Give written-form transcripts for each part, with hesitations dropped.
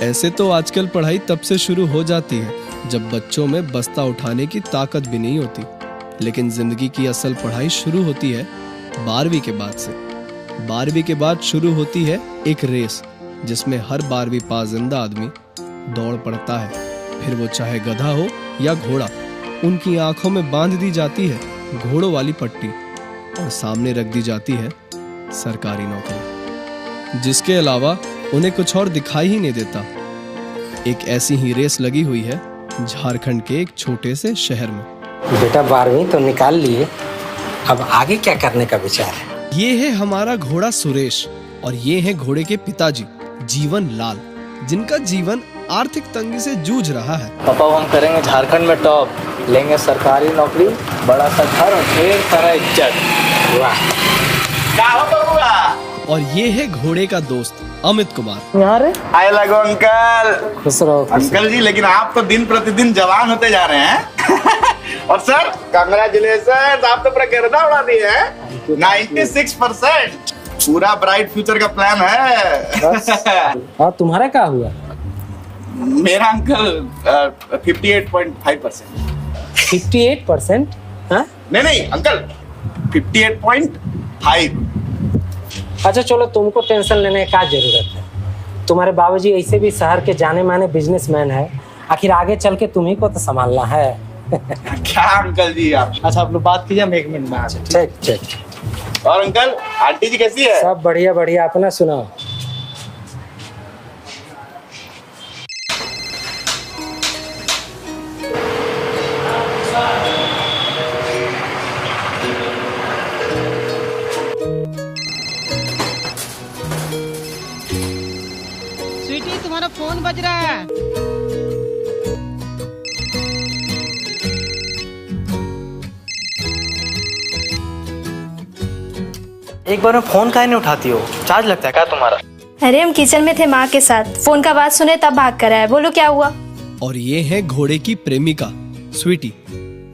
ऐसे तो आजकल पढ़ाई तब से शुरू हो जाती है जब बच्चों में बस्ता उठाने की ताकत भी नहीं होती, लेकिन जिंदगी की असल पढ़ाई शुरू होती है 12वीं के बाद से। 12वीं के बाद शुरू होती है एक रेस जिसमें हर 12वीं पास जिंदा आदमी दौड़ पड़ता है, फिर वो चाहे गधा हो या घोड़ा। उनकी आंखों में बांध दी जाती है घोड़ों वाली पट्टी और सामने रख दी जाती है सरकारी नौकरी, जिसके अलावा उन्हें कुछ और दिखाई ही नहीं देता। एक ऐसी ही रेस लगी हुई है झारखंड के एक छोटे से शहर में। बेटा 12वीं तो निकाल लिए, अब आगे क्या करने का विचार है? ये है हमारा घोड़ा सुरेश और ये है घोड़े के पिताजी जीवन लाल, जिनका जीवन आर्थिक तंगी से जूझ रहा है। पापा हम करेंगे झारखंड में टॉप, लेंगे सरकारी नौकरी, बड़ा सा घर और ढेर सारा इज्जत। वाह! क्या हो बबुआ? और ये है घोड़े का दोस्त अमित कुमार। यहाँ रे आए लगो अंकल। खुश रहो, खुश रहो। अंकल जी, लेकिन आप तो दिन प्रतिदिन जवान होते जा रहे हैं। और सर कांग्रेचुलेशन, आप तो पूरा गर्दा उड़ा दिए हैं। 96% पूरा ब्राइट फ्यूचर का प्लान है। और तुम्हारा क्या हुआ? मेरा अंकल 58.5%। 58%? हाँ? नहीं अंकल 58.5। अच्छा चलो, तुमको टेंशन लेने की क्या जरूरत है? तुम्हारे बाबूजी ऐसे भी शहर के जाने माने बिजनेसमैन है, आखिर आगे चल के तुम्ही को तो संभालना है। क्या अंकल जी आप? अच्छा आप लोग बात कीजिए, हम 1 मिनट में आ जाए। ठीक ठीक। और अंकल आंटी जी कैसी है? सब बढ़िया बढ़िया, अपना सुनाओ। स्वीटी तुम्हारा फोन बज रहा है। एक बार में फोन काहे नहीं उठाती हो? चार्ज लगता है क्या तुम्हारा? अरे हम किचन में थे माँ के साथ, फोन का आवाज सुने तब भाग कर आए। बोलो क्या हुआ? और ये है घोड़े की प्रेमिका स्वीटी।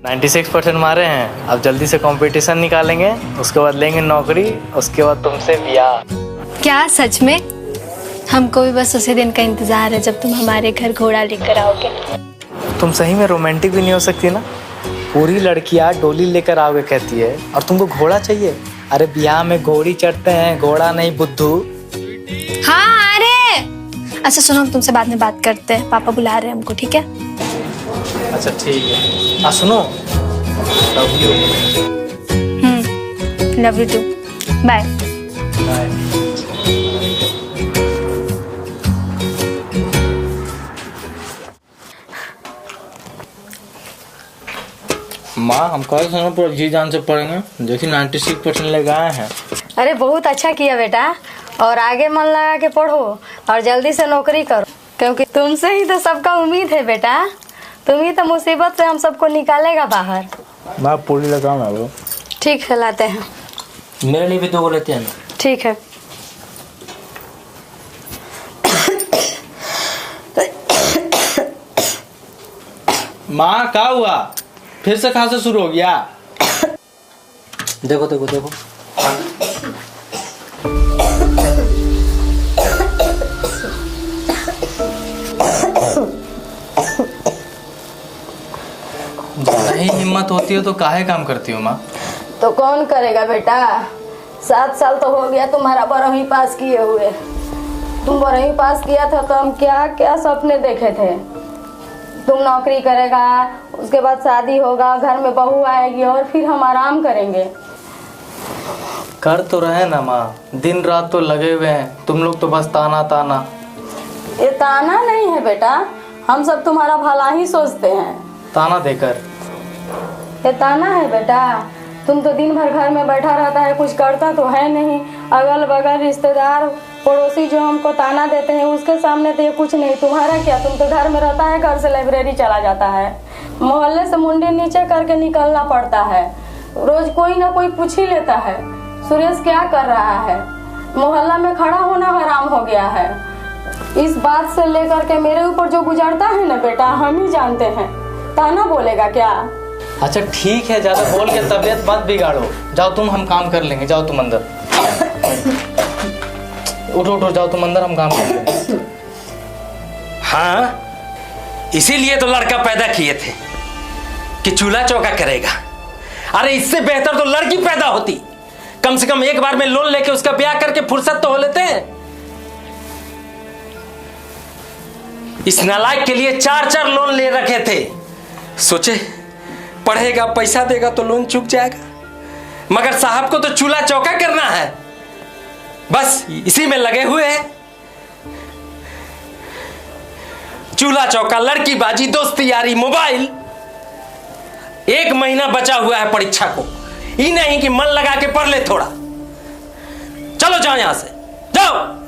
96% मारे हैं, अब जल्दी से कंपटीशन निकालेंगे, उसके बाद लेंगे नौकरी, उसके बाद तुमसे ब्याह। क्या सच में? हमको भी बस उसी दिन का इंतजार है जब तुम हमारे घर घोड़ा लेकर आओगे। तुम सही में रोमांटिक भी नहीं हो सकती ना? पूरी लड़कियां डोली लेकर आओगे कहती है और तुमको घोड़ा चाहिए? अरे ब्याह में घोड़ी चढ़ते हैं, घोड़ा नहीं बुद्धू। हाँ अरे अच्छा सुनो, हम तुमसे बाद में बात करते हैं, पापा बुला रहे हैं हमको, ठीक है? अच्छा ठीक है। सुनो, love you. Love you too, bye. माँ हम कल से पूरा जी जान से पढ़ेंगे, देखिए 96% ले आए हैं। अरे बहुत अच्छा किया बेटा, और आगे मन लगा के पढ़ो और जल्दी से नौकरी करो, क्योंकि तुमसे ही तो सबका उम्मीद है बेटा। तुम ही तो मुसीबत से हम सबको निकालेगा बाहर। मैं पूरी लगाऊँ ना वो। ठीक है, लाते हैं। मेरे लिए भी 2 लेते हैं। ठीक है। माँ क्या हुआ? फिर से खांसी शुरू हो गया? देखो देखो देखो। नहीं हिम्मत होती है तो काहे काम करती हो माँ? तो कौन करेगा बेटा? 7 साल तो हो गया तुम्हारा 12वीं पास किए हुए। तुम 12वीं पास किया था तो हम क्या क्या सपने देखे थे। तुम नौकरी करेगा, उसके बाद शादी होगा, घर में बहू आएगी और फिर हम आराम करेंगे। कर तो रहे ना माँ, दिन रात तो लगे हुए हैं, तुम लोग तो बस ताना ताना। ये ताना नहीं है बेटा, हम सब तुम्हारा भला ही सोचते हैं। ताना देकर? ये ताना है बेटा, तुम तो दिन भर घर में बैठा रहता है, कुछ करता तो है नहीं। अगल बगल रिश्तेदार पड़ोसी जो हमको ताना देते हैं, उसके सामने तो ये कुछ नहीं। तुम्हारा क्या, तुम तो घर में रहता है, घर से लाइब्रेरी चला जाता है, मोहल्ले से मुंडे नीचे करके निकलना पड़ता है। रोज कोई ना कोई पूछ ही लेता है सुरेश क्या कर रहा है। मोहल्ला में खड़ा होना हराम हो गया है। इस बात से लेकर के मेरे ऊपर जो गुजरता है ना बेटा, हम ही जानते हैं। ताना बोलेगा क्या? अच्छा ठीक है, ज्यादा बोल के तबीयत मत बिगाड़ो। जाओ तुम, हम काम कर लेंगे, जाओ तुम अंदर। उठो उठो, जाओ तुम अंदर, हम काम करते हैं। हाँ, इसीलिए तो लड़का पैदा किए थे कि चूल्हा चौका करेगा। अरे इससे बेहतर तो लड़की पैदा होती, कम से कम एक बार में लोन लेके उसका ब्याह करके फुर्सत तो हो लेते हैं। इस नालायक के लिए 4-4 लोन ले रखे थे। सोचे पढ़ेगा, पैसा देगा तो लोन चुक जाएगा, मगर साहब को तो चूल्हा चौका करना है, बस इसी में लगे हुए हैं। चूल्हा चौका, लड़की बाजी, दोस्ती यारी, मोबाइल। 1 महीना बचा हुआ है परीक्षा को, ही नहीं कि मन लगा के पढ़ ले थोड़ा। चलो जाओ यहां से, जाओ।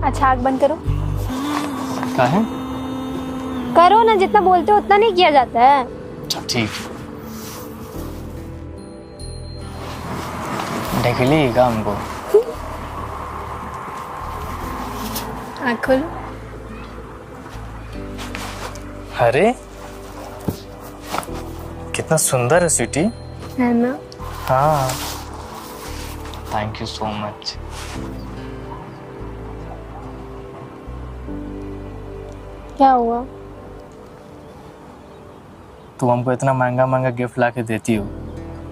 अच्छा आग बंद करो। क्या है? करो ना, जितना बोलते हो उतना नहीं किया जाता है। अच्छा ठीक। देख लीगा हमको। आँख खोलो। अरे कितना सुंदर है स्वीटी। है ना? हाँ, थैंक यू सो मच। क्या हुआ? तुम हमको इतना महंगा महंगा गिफ्ट ला के देती हो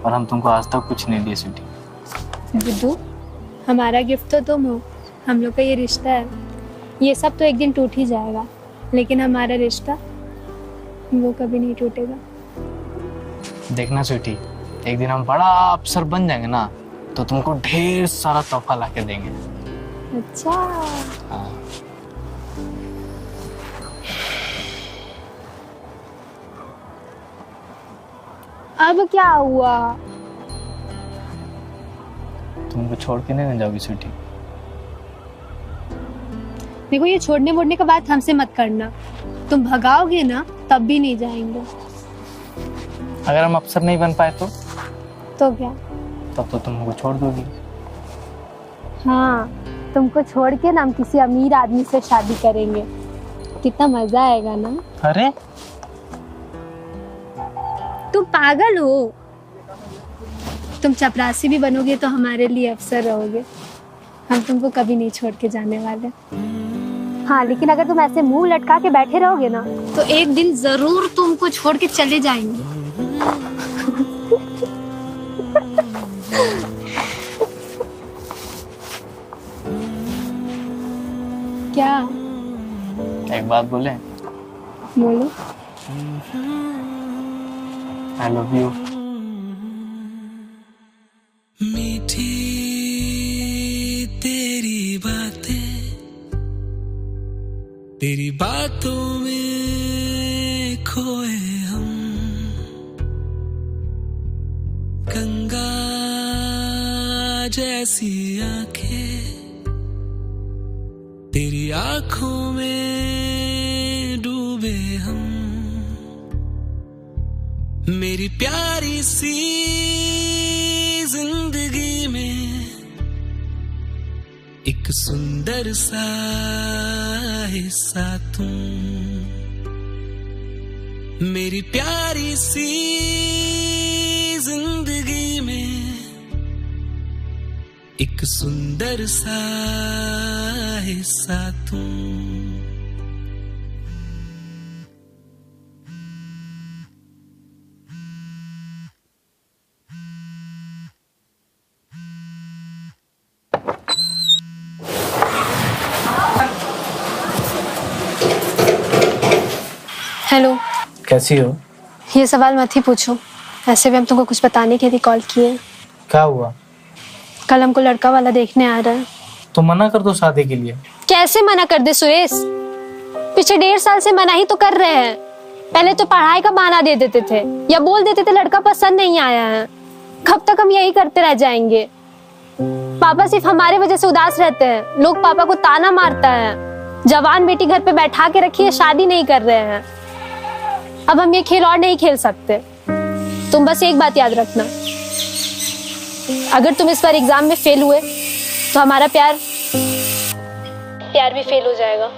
और हम तुमको आज तक कुछ नहीं दिए स्वीटी। बुद्धू, हमारा गिफ्ट तो तुम हो, हम लोग का ये रिश्ता है। ये सब तो एक दिन टूट ही जाएगा, लेकिन हमारा रिश्ता वो कभी नहीं टूटेगा। देखना स्वीटी, एक दिन हम बड़ा अफसर बन जाएंगे ना, तो तुमको ढेर सारा तोहफा ला के देंगे। अच्छा। हाँ। अब क्या हुआ? तुमको छोड़ के नहीं ना जाओगी स्वीटी? देखो, ये छोड़ने वोड़ने का बात हमसे मत करना। तुम भगाओगे ना तब भी नहीं जाएंगे। अगर हम अफसर नहीं बन पाए तो क्या? तब तो तुम हमको छोड़ दोगी। हाँ, तुमको छोड़ के ना हम किसी अमीर आदमी से शादी करेंगे। कितना मजा आएगा ना। अरे तुम पागल हो। तुम चपरासी भी बनोगे तो हमारे लिए अफसर रहोगे। हम तुमको कभी नहीं छोड़ के जाने वाले। हाँ, लेकिन अगर तुम ऐसे मुंह लटका के बैठे रहोगे ना, तो एक दिन जरूर तुमको छोड़ के चले जाएंगे। क्या? एक बात बोले? बोलो। I love you. मीठी तेरी बातें, तेरी बातों में खोए हम, गंगा जैसी आंखें, तेरी आंखों में डूबे हम, मेरी प्यारी सी जिंदगी में एक सुंदर सा हिस्सा तुम, मेरी प्यारी सी जिंदगी में एक सुंदर सा हिस्सा तुम। हेलो। कैसी हो? ये सवाल मत ही पूछो, ऐसे भी हम तुमको कुछ बताने के लिए कॉल किए। क्या हुआ? कल हमको लड़का वाला देखने आ रहा है। तो मना कर दो शादी के लिए। कैसे मना कर दे सुरेश? पिछले 1.5 साल से मना ही तो कर रहे हैं। पहले तो पढ़ाई का बहाना दे देते थे या बोल देते थे लड़का पसंद नहीं आया है। कब तक हम यही करते रह जाएंगे? पापा सिर्फ हमारे वजह से उदास रहते हैं। लोग पापा को ताना मारता है, जवान बेटी घर पे बैठा के रखी है, शादी नहीं कर रहे हैं। अब हम ये खेल और नहीं खेल सकते। तुम बस एक बात याद रखना, अगर तुम इस बार एग्जाम में फेल हुए तो हमारा प्यार भी फेल हो जाएगा।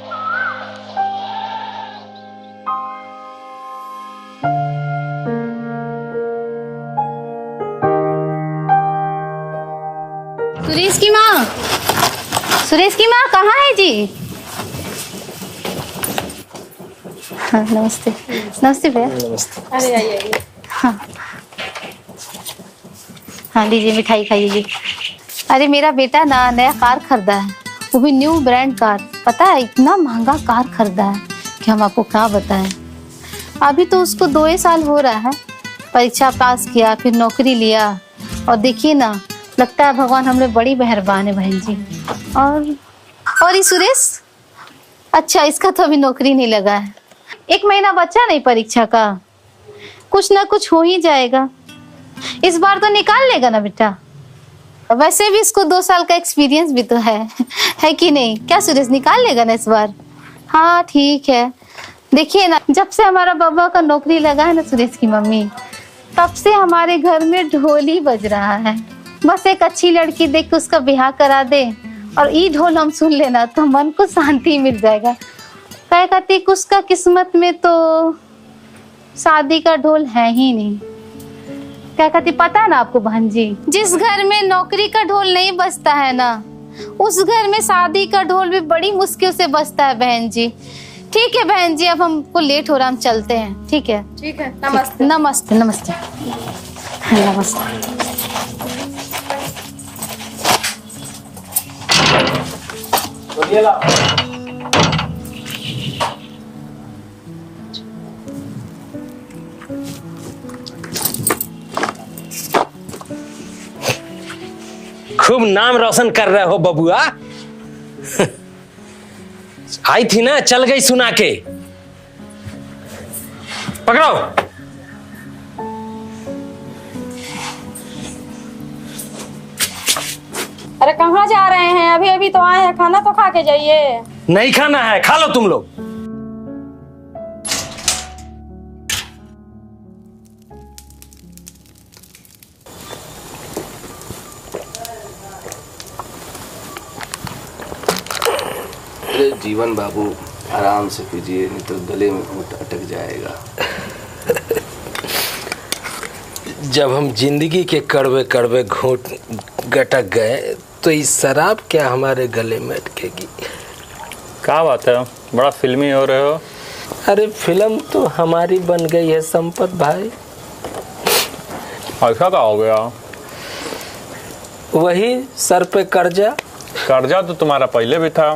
सुरेश की माँ, सुरेश की माँ कहाँ है जी? हाँ नमस्ते। नमस्ते भैया। नमस्ते। अरे आइए। हाँ हाँ लीजिए मिठाई खाइए जी। अरे मेरा बेटा ना नया कार खरीदा है, वो भी न्यू ब्रांड कार। पता है इतना महंगा कार खरीदा है कि हम आपको क्या बताएं। अभी तो उसको 2 ही साल हो रहा है, परीक्षा पास किया, फिर नौकरी लिया, और देखिए ना, लगता है भगवान हमने बड़ी मेहरबान है बहन जी। और ये सुरेश, अच्छा इसका तो अभी नौकरी नहीं लगा है, 1 महीना बचा नहीं परीक्षा का, कुछ ना कुछ हो ही जाएगा। इस बार तो निकाल लेगा ना बेटा। वैसे भी इसको 2 साल का एक्सपीरियंस भी तो है कि नहीं? क्या सुरेश निकाल लेगा ना इस बार? हाँ ठीक है। देखिए ना, जब से हमारा बाबा का नौकरी लगा है ना सुरेश की मम्मी, तब से हमारे घर में ढोल ही बज रहा है। बस एक अच्छी लड़की देख के उसका ब्याह करा दे और ये ढोल हम सुन लेना तो मन को शांति मिल जाएगा। क्या कहती, उसका किस्मत में तो शादी का ढोल है ही नहीं। क्या कहती पता है ना आपको बहन जी, जिस घर में नौकरी का ढोल नहीं बजता है ना, उस घर में शादी का ढोल भी बड़ी मुश्किल से बजता है बहन जी। ठीक है बहन जी, अब हमको लेट हो रहा, हम चलते हैं। ठीक है ठीक है, नमस्ते। नमस्ते नमस्ते नमस्ते। खूब नाम रोशन कर रहे हो बबुआ। आई थी ना, चल गई सुना के। पकड़ो। अरे कहाँ जा रहे हैं? अभी अभी तो आए हैं, खाना तो खा के जाइए। नहीं खाना है, खा लो तुम लोग। जीवन बाबू आराम से कीजिए, नहीं तो गले में घूंट अटक जाएगा। जब हम जिंदगी के कड़वे कड़वे घूंट गटक गए तो इस शराब क्या हमारे गले में अटकेगी? क्या बात है, बड़ा फिल्मी हो रहे हो। अरे फिल्म तो हमारी बन गई है संपत भाई। ऐसा क्या हो गया? वही सर पे कर्जा। कर्जा तो तुम्हारा पहले भी था।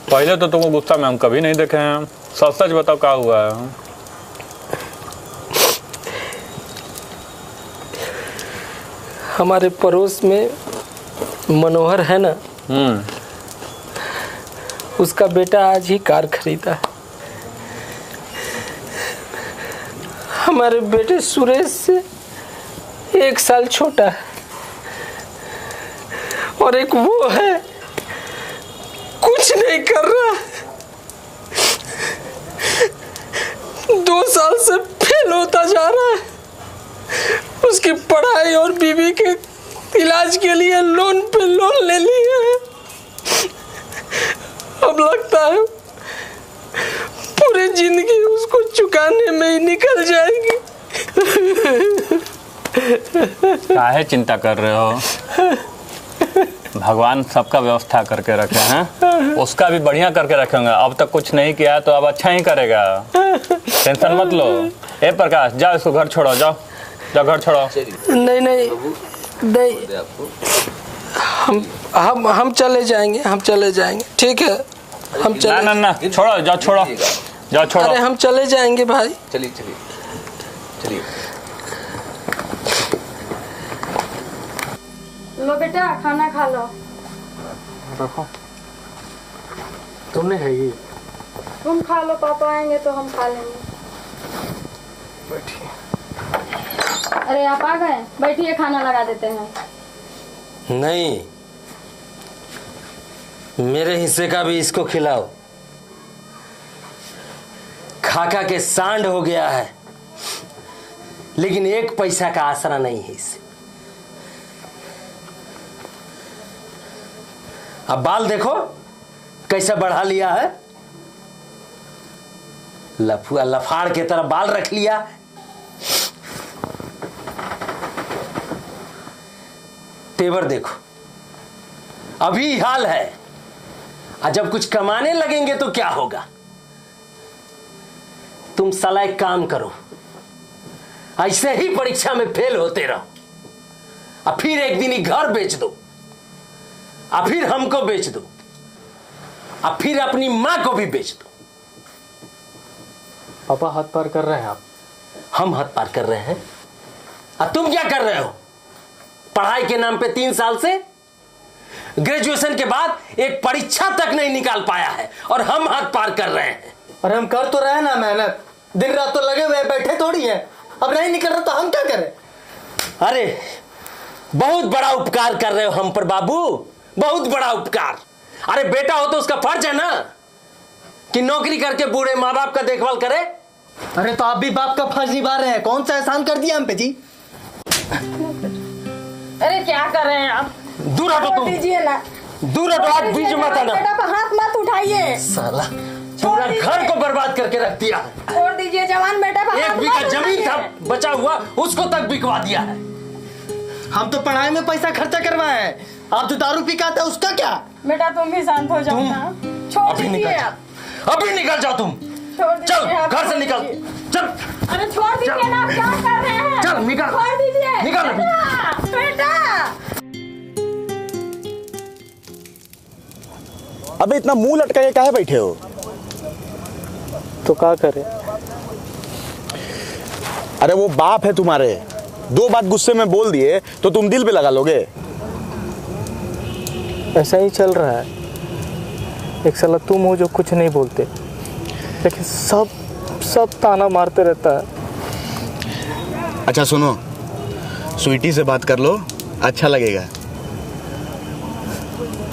पहले तो तुमको गुस्सा में हम कभी नहीं देखे हैं। सच सच बताओ क्या हुआ है? हमारे पड़ोस में मनोहर है ना, उसका बेटा आज ही कार खरीदा है। हमारे बेटे सुरेश से 1 साल छोटा है, और एक वो है कुछ नहीं कर रहा, 2 साल से फेल होता जा रहा है। उसकी पढ़ाई और बीवी के इलाज के लिए लोन पे लोन ले लिए हैं। अब लगता है पूरी जिंदगी उसको चुकाने में ही निकल जाएगी। काहे चिंता कर रहे हो? भगवान सबका व्यवस्था करके रखे हैं, उसका भी बढ़िया करके रखेंगे। अब तक कुछ नहीं किया तो अब अच्छा ही करेगा। टेंशन मत लो। ए प्रकाश, जाओ इसको घर छोड़ो, जाओ जाओ घर छोड़ो। नहीं नहीं नहीं, हम चले जाएंगे, हम चले जाएंगे। ठीक है, हम चले। ना छोड़ो, जाओ छोड़ो, जाओ छोड़ो। अरे हम चले जाएंगे भाई। चलिए चलिए। चलिए। लो बेटा खाना खा लो। रखो। तुमने खाएगी? तुम खा लो, पापा आएंगे तो हम खा लेंगे। बैठिए। अरे आप आ गए, बैठिए खाना लगा देते हैं। नहीं, मेरे हिस्से का भी इसको खिलाओ। खाका के सांड हो गया है, लेकिन 1 पैसा का आसरा नहीं है इसे। अब बाल देखो कैसे बढ़ा लिया है, लफुआ लफाड़ के तरह बाल रख लिया। तेवर देखो, अभी हाल है, और जब कुछ कमाने लगेंगे तो क्या होगा। तुम साला एक काम करो, ऐसे ही परीक्षा में फेल होते रहो, और फिर एक दिन ही घर बेच दो, और फिर हमको बेच दो, और फिर अपनी मां को भी बेच दो। पापा हाथ पार कर रहे हैं आप? हम हाथ पार कर रहे हैं, और तुम क्या कर रहे हो? पढ़ाई के नाम पे 3 साल से ग्रेजुएशन के बाद एक परीक्षा तक नहीं निकाल पाया है, और हम हाथ पार कर रहे हैं। अरे हम कर तो रहे हैं ना मेहनत, दिन रात तो लगे हुए बैठे थोड़ी है। अब नहीं निकल रहा तो हम क्या करें? अरे बहुत बड़ा उपकार कर रहे हो हम पर बाबू, बहुत बड़ा उपकार। अरे बेटा हो तो उसका फर्ज है ना कि नौकरी करके बूढ़े माँ बाप का देखभाल करे। अरे तो आप भी बाप का फर्ज निभा रहे हैं, कौन सा एहसान कर दिया हम पे जी? अरे क्या कर रहे हैं आप? दूर हटो तुम, दीजिए ना, दूर हटो, आप बीच मत आना। बेटा पर हाथ मत उठाइए। साला पूरा घर को बर्बाद करके रख दिया है। छोड़ दीजिए जवान बेटा पर 1 बीघा जमीन था बचा हुआ, उसको तक बिकवा दिया है। हम तो पढ़ाई में पैसा खर्चा करवाए हैं, आप जो दारू पी के आते हैं उसका क्या? बेटा तुम भी शांत हो जाओ ना, छोड़ दीजिए आप। अभी निकल जाओ तुम, चल घर से निकल, चल। अरे छोड़ दीजिए ना, आप क्या कर रहे हैं? चल निकल, छोड़ दीजिए, निकल अभी। बेटा। अबे इतना मुंह लटका के काहे बैठे हो? तो क्या करे? अरे वो बाप है तुम्हारे, 2 बात गुस्से में बोल दिए तो तुम दिल पे लगा लोगे? ऐसा ही चल रहा है। एक साला तुम हो जो कुछ नहीं बोलते, लेकिन सब ताना मारते रहता है। अच्छा सुनो, स्वीटी से बात कर लो, अच्छा लगेगा।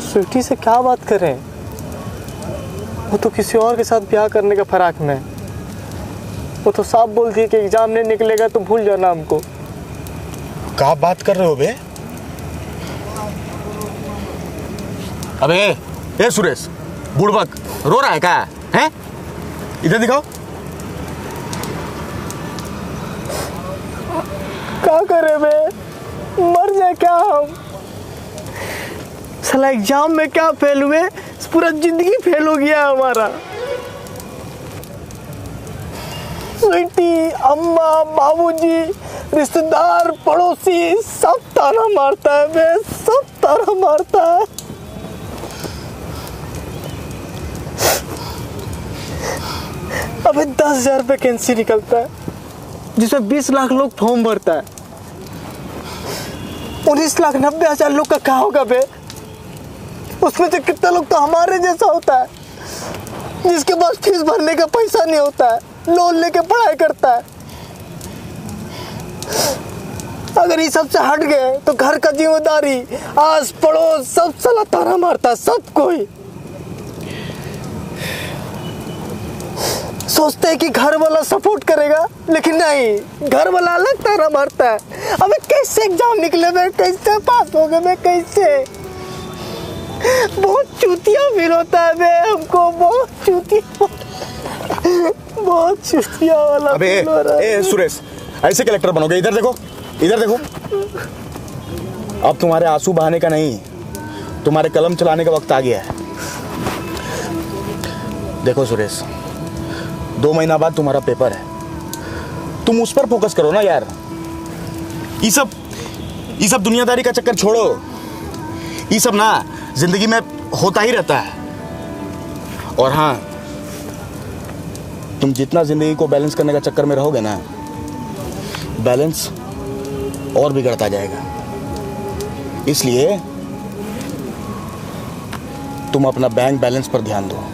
स्वीटी से क्या बात करें? वो तो किसी और के साथ ब्याह करने का फराक में है। वो तो साफ बोलती है कि एग्जाम नहीं निकलेगा तो भूल जाना हमको। क्या बात कर रहे हो बे? अबे ए सुरेश, बुड़बक रो रहा है क्या? हैं? इधर दिखाओ। क्या करे बे, मर जाए क्या हम? साला एग्जाम में क्या फेल हुए, पूरा जिंदगी फेल हो गया हमारा। स्वीटी, अम्मा, बाबूजी, रिश्तेदार, पड़ोसी सब ताना मारता है बे, सब ताना मारता है। अबे 10,000 वैकेंसी निकलता है, जिसमें 20 लाख लोग फॉर्म भरता है। 19,90,000 लोग का क्या होगा बे? उसमें से कितना लोग तो हमारे जैसा होता है, जिसके पास फीस भरने का पैसा नहीं होता है, लोन लेके पढ़ाई करता है। अगर ये सबसे हट गए तो घर का जिम्मेदारी, आस पड़ोस सब साला ताना मारता है, सब कोई सोचते हैं कि घर वाला सपोर्ट करेगा, लेकिन नहीं, घर वाला अलग ताना मारता है। अबे कैसे एग्जाम निकले मैं, कैसे पास हो गए मैं, कैसे? बहुत चूतिया फील होता है बे हमको, बहुत चूतिया वाला। अबे ए सुरेश, ऐसे कलेक्टर बनोगे? इधर देखो, इधर देखो। अब तुम्हारे आंसू बहाने का नहीं, तुम्हारे कलम चलाने का वक्त आ गया है। देखो सुरेश, 2 महीना बाद तुम्हारा पेपर है, तुम उस पर फोकस करो ना यार। ये सब दुनियादारी का चक्कर छोड़ो। ये सब ना जिंदगी में होता ही रहता है। और हाँ, तुम जितना जिंदगी को बैलेंस करने का चक्कर में रहोगे ना, बैलेंस और बिगड़ता जाएगा। इसलिए तुम अपना बैंक बैलेंस पर ध्यान दो।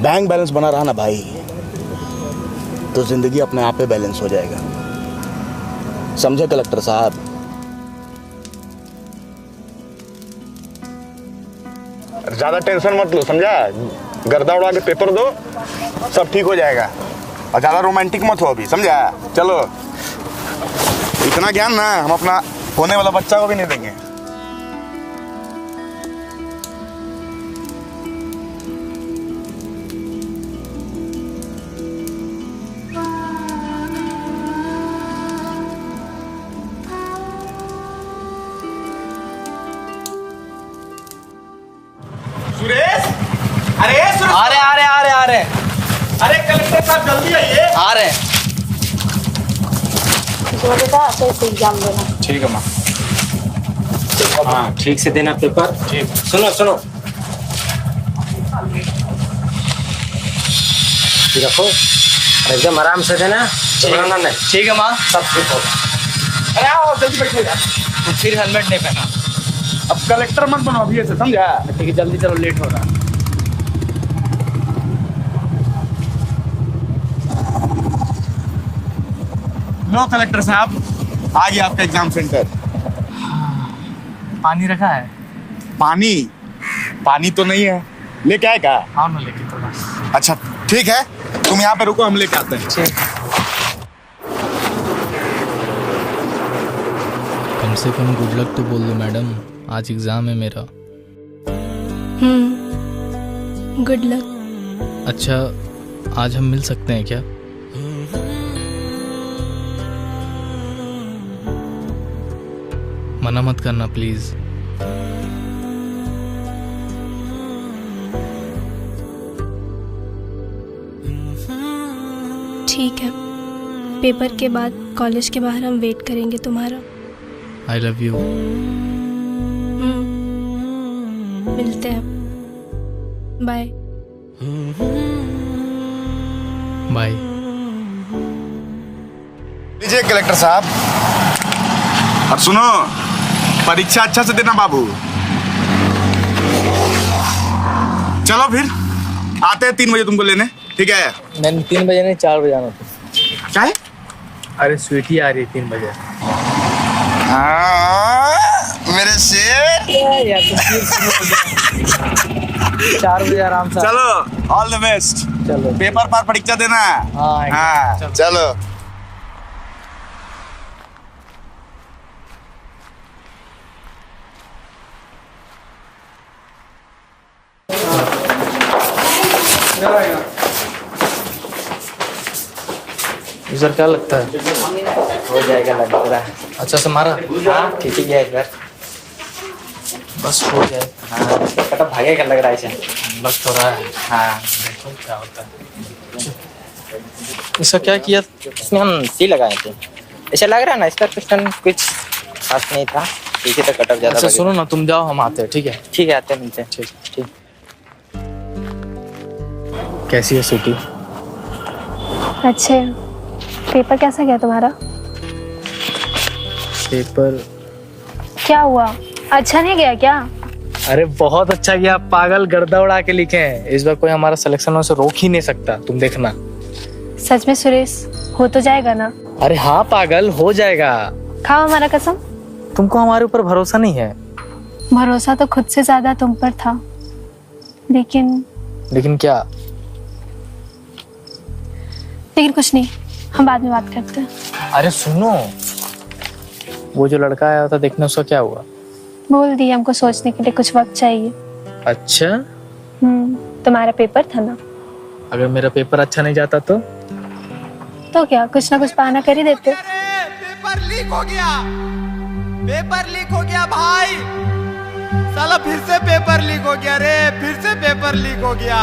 बैंक बैलेंस बना रहा ना भाई, तो जिंदगी अपने आप पे बैलेंस हो जाएगा। समझे कलेक्टर साहब? ज्यादा टेंशन मत लो, समझा? गर्दा उड़ा के पेपर दो, सब ठीक हो जाएगा। और ज्यादा रोमांटिक मत हो अभी, समझा? चलो, इतना ज्ञान ना हम अपना होने वाला बच्चा को भी नहीं देंगे। सुरेश, अरे सुरेश, आ रहे अरे कलेक्टर साहब जल्दी आइए। आ रहे जो बेटा अच्छे से एग्जाम देना। ठीक है माँ। हाँ, ठीक से देना पेपर। ठीक। सुनो सुनो, रखो, एकदम आराम से देना, घबराना नहीं। ठीक है माँ। सब ठीक होगा। अरे आओ जल्दी बैठिएगा। फिर हेलमेट नहीं पहना। अब कलेक्टर मत बनो अभी से, समझा? ठीक है, जल्दी चलो, लेट हो रहा है। लो कलेक्टर साहब, आ गया आपका एग्जाम सेंटर। पानी रखा है? पानी? पानी तो नहीं है, लेके आए क्या? हाँ मैं लेके थोड़ा। अच्छा ठीक है, तुम यहाँ पे रुको, हम लेके आते हैं। कम से कम गुड लक तो बोल दो मैडम, आज एग्जाम है मेरा। Good luck. अच्छा, आज हम मिल सकते हैं क्या? मना मत करना प्लीज। ठीक है, पेपर के बाद कॉलेज के बाहर हम वेट करेंगे तुम्हारा। I love you. मिलते हैं, बाय। बाय। लीजिए कलेक्टर साहब, और सुनो, परीक्षा अच्छा से देना बाबू। चलो फिर आते हैं 3 बजे तुमको लेने, ठीक है? मैंने 3 बजे नहीं 4 बजे आना था। क्या है? अरे स्वीटी आ रही है 3 बजे। मेरे शेर। यार तो 4 बजे आराम से। चलो, ऑल द बेस्ट। चलो, पेपर पर परीक्षा देना। हाँ, चलो। सर क्या लगता है? हो जाएगा लग रहा है। अच्छा से मारा? हाँ ठीक ही है इधर, बस हो जाए। हाँ कटा भागेगा लग रहा है इसे। लग तो रहा है। हाँ देखो क्या होता है। इसका क्या किया? इसमें हम सी लगाए थे, ऐसा लग रहा है ना इसका क्वेश्चन कुछ खास नहीं था, ठीक है तो कट ऑफ ज्यादा। अच्छा सुनो ना, तुम जाओ, हम आते हैं। ठीक है? ठीक है, आते हैं, मिलते हैं। ठीक ठीक। कैसी है स्वीटी? अच्छे। पेपर कैसा गया तुम्हारा? पेपर क्या हुआ, अच्छा नहीं गया क्या? अरे बहुत अच्छा गया, पागल, गर्दा उड़ा के लिखे हैं। इस बार कोई हमारा सिलेक्शन से रोक ही नहीं सकता, तुम देखना। सच में सुरेश, हो तो जाएगा ना? अरे हाँ पागल, हो जाएगा। खाओ हमारा कसम। तुमको हमारे ऊपर भरोसा नहीं है? भरोसा तो खुद से ज्यादा तुम पर था, लेकिन क्या? लेकिन कुछ नहीं, हम बाद में बात करते हैं। अरे सुनो, वो जो लड़का आया था देखने, उसका क्या हुआ? बोल दी, हमको सोचने के लिए कुछ वक्त चाहिए। अच्छा, तुम्हारा पेपर था ना? अगर मेरा पेपर अच्छा नहीं जाता तो क्या, कुछ ना कुछ बहाना कर ही देते। पेपर लीक हो गया, पेपर लीक हो गया भाई, साला फिर से पेपर लीक हो गया रे, फिर से पेपर लीक हो गया।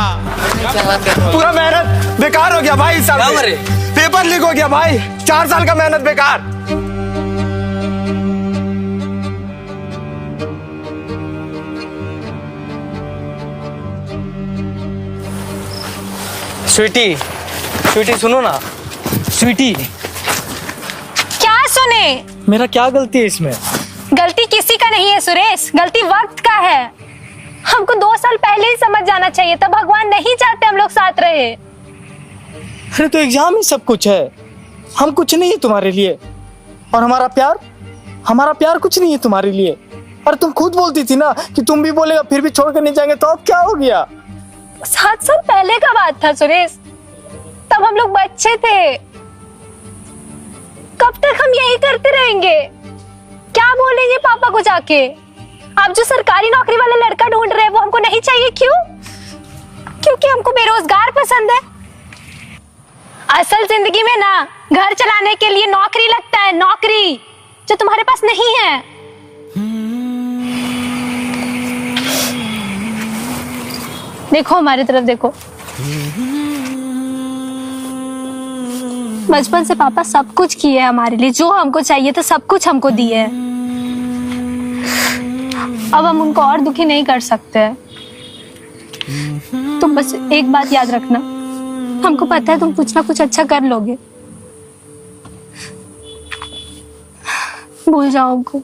पूरा मेहनत बेकार हो गया भाई। साला पेपर लीक हो गया भाई, 4 साल का मेहनत बेकार। स्वीटी, स्वीटी सुनो ना, स्वीटी। सुने। मेरा क्या गलती है इसमें? गलती किसी का नहीं है सुरेश, गलती वक्त का है। हमको 2 साल पहले ही समझ जाना चाहिए था, भगवान नहीं चाहते हम लोग साथ रहे। अरे तो एग्जाम ही सब कुछ है, हम कुछ नहीं है तुम्हारे लिए। और हमारा प्यार कुछ नहीं है तुम्हारे लिए। और तुम खुद बोलती थी ना कि तुम भी बोलेगा फिर भी छोड़ कर नहीं जाएंगे, तो अब क्या हो गया? 7 साल पहले का बात था सुरेश, तब हम लोग बच्चे थे। कब तक हम यही करते रहेंगे? क्या बोलेंगे पापा को जाके? आप जो सरकारी नौकरी वाला लड़का ढूंढ रहे हैं वो हमको नहीं चाहिए। क्यों? क्योंकि हमको बेरोजगार पसंद है। असल जिंदगी में ना घर चलाने के लिए नौकरी लगता है, नौकरी जो तुम्हारे पास नहीं है। देखो हमारी तरफ देखो। बचपन से पापा सब कुछ किए हैं हमारे लिए, जो हमको चाहिए था सब कुछ हमको दिए है। अब हम उनको और दुखी नहीं कर सकते। तुम बस एक बात याद रखना, हमको पता है तुम कुछ ना कुछ अच्छा कर लोगे। भूल जाओ हमको।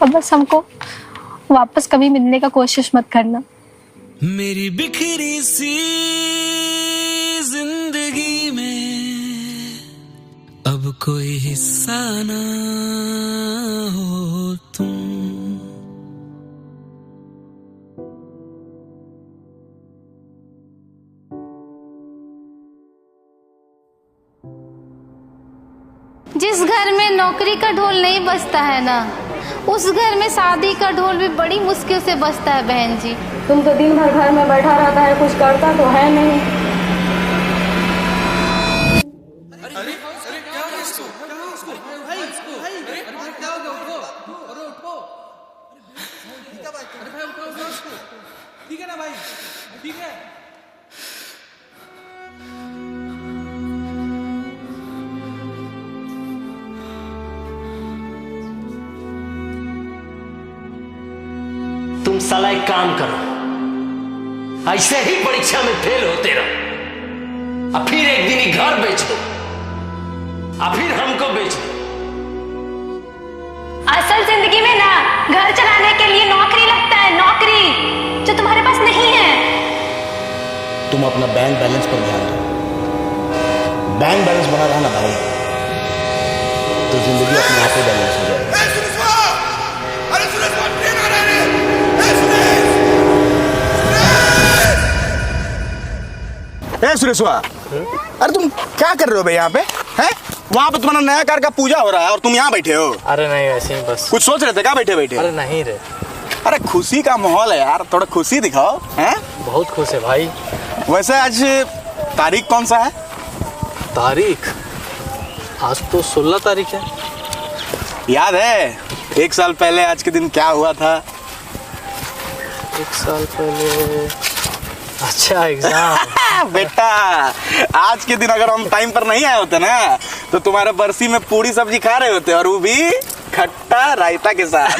अब बस हमको वापस कभी मिलने का कोशिश मत करना। मेरी बिखरी सी जिंदगी में अब कोई हिस्सा ना हो तुम। जिस घर में नौकरी का ढोल नहीं बजता है ना, उस घर में शादी का ढोल भी बड़ी मुश्किल से बजता है बहन जी। तुम तो दिन भर घर में बैठा रहता है, कुछ करता तो है नहीं। ठीक है ना भाई, ठीक है। तुम साला एक काम करो, ऐसे ही परीक्षा में फेल होते रहो, और फिर एक दिन ही घर बेच दो, और फिर हमको बेच दो। असल जिंदगी में ना घर चलाने के लिए नौकरी लगता है, नौकरी जो तुम्हारे पास नहीं है। तुम अपना बैंक बैलेंस पर ध्यान दो। बैंक बैलेंस बना रहा ना भाई, तो जिंदगी अपने आप ही बैलेंस हो जाएगी। सुरेशवा, अरे तुम क्या कर रहे हो भाई यहाँ पे? हैं? वहाँ पे तुम्हारा नया कार का पूजा हो रहा है और तुम यहाँ बैठे हो। अरे नहीं, वैसे ही बस कुछ सोच रहे थे क्या बैठे बैठे? अरे नहीं रे। अरे खुशी का माहौल है यार, थोड़ा खुशी दिखाओ। हैं? बहुत खुश है भाई। वैसे आज तारीख कौन सा है? तारीख आज तो 16 तारीख है। याद है 1 साल पहले आज के दिन क्या हुआ था? 1 साल पहले? अच्छा, एग्जाम। बेटा, आज के दिन अगर हम टाइम पर नहीं आए होते ना, तो तुम्हारे बरसी में पूरी सब्जी खा रहे होते, और वो भी खट्टा रायता के साथ।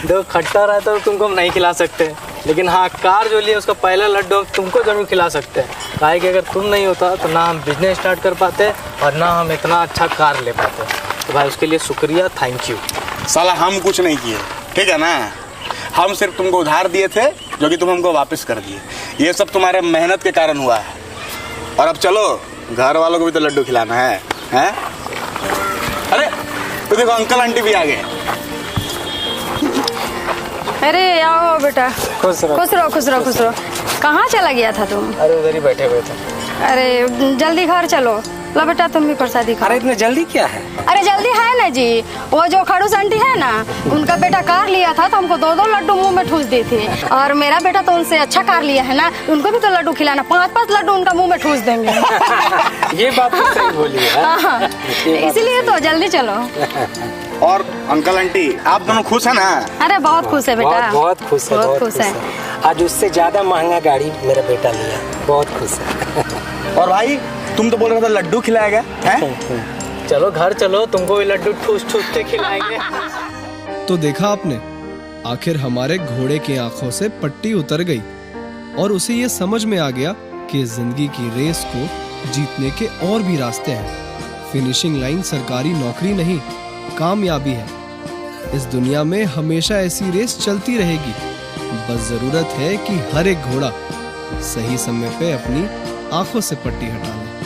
देखो, खट्टा रायता तो तुमको हम नहीं खिला सकते, लेकिन हाँ, कार जो लिए उसका पहला लड्डू हम तुमको जरूर खिला सकते हैं। काहे कि अगर तुम नहीं होता तो ना हम बिजनेस स्टार्ट कर पाते और ना हम इतना अच्छा कार ले पाते। तो भाई उसके लिए शुक्रिया, थैंक यू। साला हम कुछ नहीं किए, ठीक है ना? हम सिर्फ तुमको उधार दिए थे, जो कि तुम हमको वापस कर दिए। ये सब तुम्हारे मेहनत के कारण हुआ है। और अब चलो, घर वालों को भी तो लड्डू खिलाना है, हैं? अरे तो देखो, अंकल आंटी भी आ गए। अरे आओ बेटा। खुश रहो, खुश रहो, खुश रहो, खुश रहो। कहाँ चला गया था तुम? अरे उधर ही बैठे हुए थे। अरे जल्दी घर चलो। लो बेटा, तुम भी प्रसादी खाओ। अरे इतने जल्दी क्या है? अरे जल्दी है ना जी, वो जो खड़ूस आंटी है ना, उनका बेटा कार लिया था तो हमको 2-2 लड्डू मुंह में ठूस दी थी। और मेरा बेटा तो उनसे अच्छा कार लिया है ना, उनको भी तो लड्डू खिलाना, 5-5 लड्डू उनका मुंह में ठूस देंगे। ये बात तो सही बोली है। इसीलिए तो जल्दी चलो। और अंकल आंटी, आप दोनों खुश है ना? अरे बहुत खुश है बेटा, बहुत खुश है, बहुत खुश है। आज उससे ज्यादा महंगा गाड़ी मेरा बेटा लिया, बहुत खुश है। और भाई, तुम तो बोल रहे थे लड्डू खिलाएगा, हैं? चलो घर चलो, तुमको भी लड्डू ठूस ठूस के खिलाएंगे। तो देखा आपने, आखिर हमारे घोड़े की आंखों से पट्टी उतर गई और उसे ये समझ में आ गया कि जिंदगी की रेस को जीतने के और भी रास्ते हैं। फिनिशिंग लाइन सरकारी नौकरी नहीं, कामयाबी है। इस दुनिया में हमेशा ऐसी रेस चलती रहेगी। बस जरूरत है कि हर एक घोड़ा सही समय पे अपनी आंखों से पट्टी हटा ले।